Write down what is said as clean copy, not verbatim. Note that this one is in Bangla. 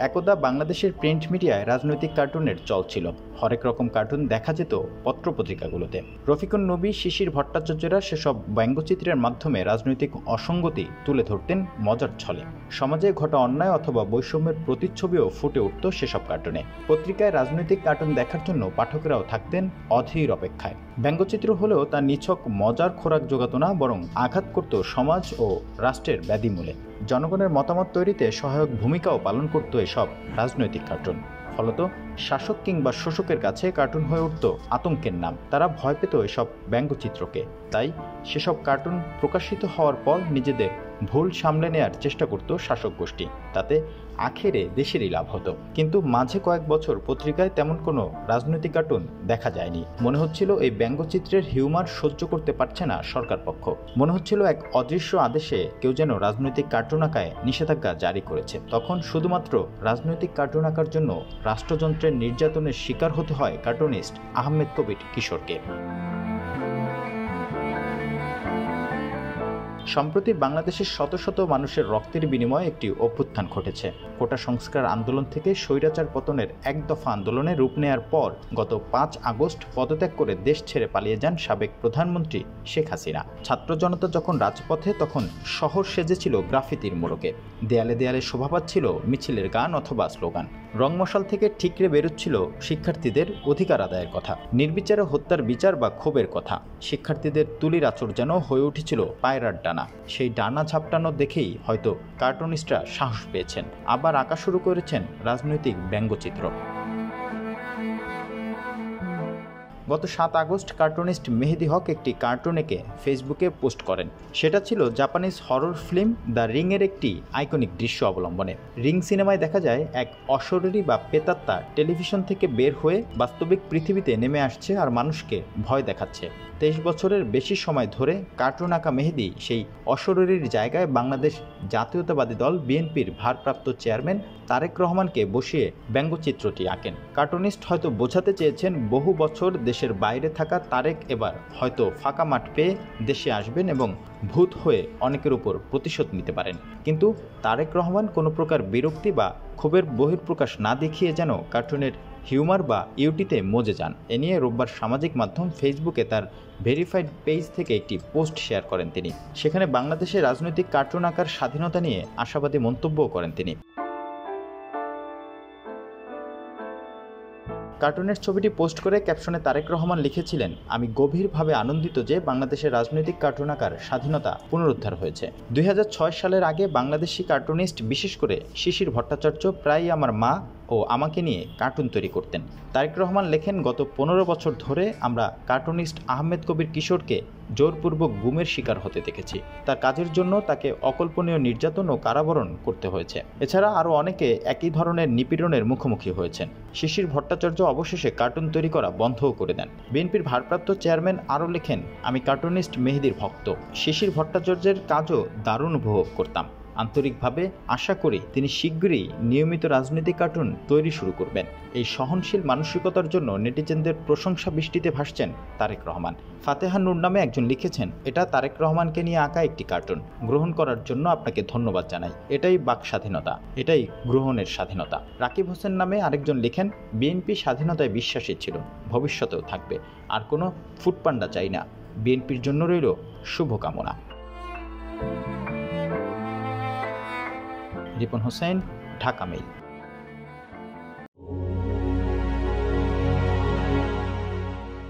একদা বাংলাদেশের প্রিন্ট মিডিয়ায় রাজনৈতিক কার্টুনের চল ছিল। হরেক রকম কার্টুন দেখা যেত পত্রপত্রিকাগুলোতে। রফিকুন নবী, শিশির ভট্টাচার্যরা সেসব ব্যঙ্গচিত্রের মাধ্যমে রাজনৈতিক অসঙ্গতি তুলে ধরতেন মজার ছলে। সমাজে ঘটা অন্যায় অথবা বৈষম্যের প্রতিচ্ছবিও ফুটে উঠত সেসব কার্টুনে। পত্রিকায় রাজনৈতিক কার্টুন দেখার জন্য পাঠকেরাও থাকতেন অধীর অপেক্ষায়। ব্যঙ্গচিত্র হলেও তা নিছক মজার খোরাক জোগাত না, বরং আঘাত করত সমাজ ও রাষ্ট্রের ব্যাধিমূলে। জনগণের মতামত তৈরিতে সহায়ক ভূমিকাও পালন করত এসব রাজনৈতিক কার্টুন। ফলত শাসক কিংবা শোষকের কাছে কার্টুন হয়ে উঠত আতঙ্কের নাম। তারা ভয় পেত এসব ব্যঙ্গচিত্রকে। তাই সেসব কার্টুন প্রকাশিত হওয়ার পর নিজেদের ভুল সামলে নেয়ার চেষ্টা করত শাসক গোষ্ঠী। তাতে আখেরে দেশেরই লাভ হতো। কিন্তু মাঝে কয়েক বছর পত্রিকায় তেমন কোনো রাজনৈতিক কার্টুন দেখা যায়নি। মনে হচ্ছিল এই ব্যঙ্গচিত্রের হিউমার সহ্য করতে পারছে না সরকার পক্ষ। মনে হচ্ছিল এক অদৃশ্য আদেশে কেউ যেন রাজনৈতিক কার্টুন আঁকায় নিষেধাজ্ঞা জারি করেছে। তখন শুধুমাত্র রাজনৈতিক কার্টুন আঁকার জন্য রাষ্ট্রযন্ত্রের নির্যাতনের শিকার হতে হয় কার্টুনিস্ট আহমেদ কবির কিশোরকে। সম্প্রতি বাংলাদেশের শত শত মানুষের রক্তের বিনিময়ে একটি অভ্যুত্থান ঘটেছে। কোটা সংস্কার আন্দোলন থেকে স্বৈরাচার পতনের এক দফা আন্দোলনে রূপ নেয়ার পর গত 5 আগস্ট পদত্যাগ করে দেশ ছেড়ে পালিয়ে যান সাবেক প্রধানমন্ত্রী শেখ হাসিনা। ছাত্র জনতা যখন রাজপথে, তখন শহর সেজেছিল গ্রাফিতির মোড়কে। দেয়ালে দেয়ালে শোভা পাচ্ছিল মিছিলের গান অথবা স্লোগান। রংমশাল থেকে ঠিকরে বেরোচ্ছিল শিক্ষার্থীদের অধিকার আদায়ের কথা, নির্বিচারে হত্যার বিচার বা ক্ষোভের কথা। শিক্ষার্থীদের তুলির আঁচড় যেন হয়ে উঠেছিল পায়রার ডানা। সেই ডানা ঝাপটানো দেখেই হয়তো কার্টুনিস্টরা সাহস পেয়েছেন, আবার আঁকা শুরু করেছেন রাজনৈতিক ব্যঙ্গচিত্র। গত 7 আগস্ট কার্টুনিস্ট মেহেদী হক একটি কার্টুন এঁকে ফেসবুকে পোস্ট করেন। সেটা ছিল Japanese horror film the ring এর একটি আইকনিক দৃশ্য অবলম্বনে। রিং সিনেমায় দেখা যায় এক অশরীরী বা প্রেতাত্মা টেলিভিশন থেকে বের হয়ে বাস্তবিক পৃথিবীতে নেমে আসছে আর মানুষকে ভয় দেখাচ্ছে। 23 বছরের বেশি সময় ধরে কার্টুন আঁকা মেহেদী সেই অশরীরীর জায়গায় বাংলাদেশ জাতীয়তাবাদী দল বিএনপির ভারপ্রাপ্ত চেয়ারম্যান তারেক রহমানকে বসিয়ে ব্যঙ্গচিত্রটি আঁকেন। কার্টুনিস্ট হয়তো বোঝাতে চেয়েছেন বহু বছর দেশের বাইরে থাকা তারেক এবার হয়তো ফাঁকা মাঠ পেয়ে দেশে আসবেন এবং ভূত হয়ে অনেকের উপর প্রতিশোধ নিতে পারেন। কিন্তু তারেক রহমান কোনো প্রকার বিরক্তি বা ক্ষোভের বহিঃপ্রকাশ না দেখিয়ে যেন কার্টুনের হিউমার বা ইউটিতে মজে যান। এ নিয়ে রোববার সামাজিক মাধ্যম ফেসবুকে তার ভেরিফাইড পেজ থেকে একটি পোস্ট শেয়ার করেন তিনি। সেখানে বাংলাদেশের রাজনৈতিক কার্টুন আঁকার স্বাধীনতা নিয়ে আশাবাদী মন্তব্যও করেন তিনি। কার্টুনের ছবিটি পোস্ট করে ক্যাপশনে তারেক রহমান লিখেছিলেন, আমি গভীরভাবে আনন্দিত যে বাংলাদেশের রাজনৈতিক কার্টুন আঁকার স্বাধীনতা পুনরুদ্ধার হয়েছে। 2006 সালের আগে বাংলাদেশি কার্টুনিস্ট, বিশেষ করে শিশির ভট্টাচার্য, প্রায়ই আমার মা ও আমাকে নিয়ে কার্টুন তৈরি করতেন। তারেক রহমান লেখেন, গত 15 বছর ধরে আমরা কার্টুনিস্ট আহমেদ কবির কিশোরকে জোরপূর্বক গুমের শিকার হতে দেখেছি। তার কাজের জন্য তাকে অকল্পনীয় নির্যাতন ও কারাবরণ করতে হয়েছে। এছাড়া আরও অনেকে একই ধরনের নিপীড়নের মুখোমুখি হয়েছেন। শিশির ভট্টাচার্য অবশেষে কার্টুন তৈরি করা বন্ধও করে দেন। বিএনপির ভারপ্রাপ্ত চেয়ারম্যান আরও লেখেন, আমি কার্টুনিস্ট মেহেদীর ভক্ত। শিশির ভট্টাচার্যের কাজও দারুণ উপভোগ করতাম। আন্তরিকভাবে আশা করি তিনি শীঘ্রই নিয়মিত রাজনৈতিক কার্টুন তৈরি শুরু করবেন। এই সহনশীল মানসিকতার জন্য নেটিজেনদের প্রশংসা বৃষ্টিতে ভাসছেন তারেক রহমান। ফাতেহা নূর নামে একজন লিখেছেন, এটা তারেক রহমানকে নিয়ে আঁকা একটি কার্টুন। গ্রহণ করার জন্য আপনাকে ধন্যবাদ জানাই। এটাই বাক স্বাধীনতা, এটাই গ্রহণের স্বাধীনতা। রাকিব হোসেন নামে আরেকজন লিখেন, বিএনপি স্বাধীনতায় বিশ্বাসী ছিল, ভবিষ্যতেও থাকবে। আর কোনো ফুটপান্ডা চাই না। বিএনপির জন্য রইল শুভকামনা। রিপন হোসেন, ঢাকা মেইল।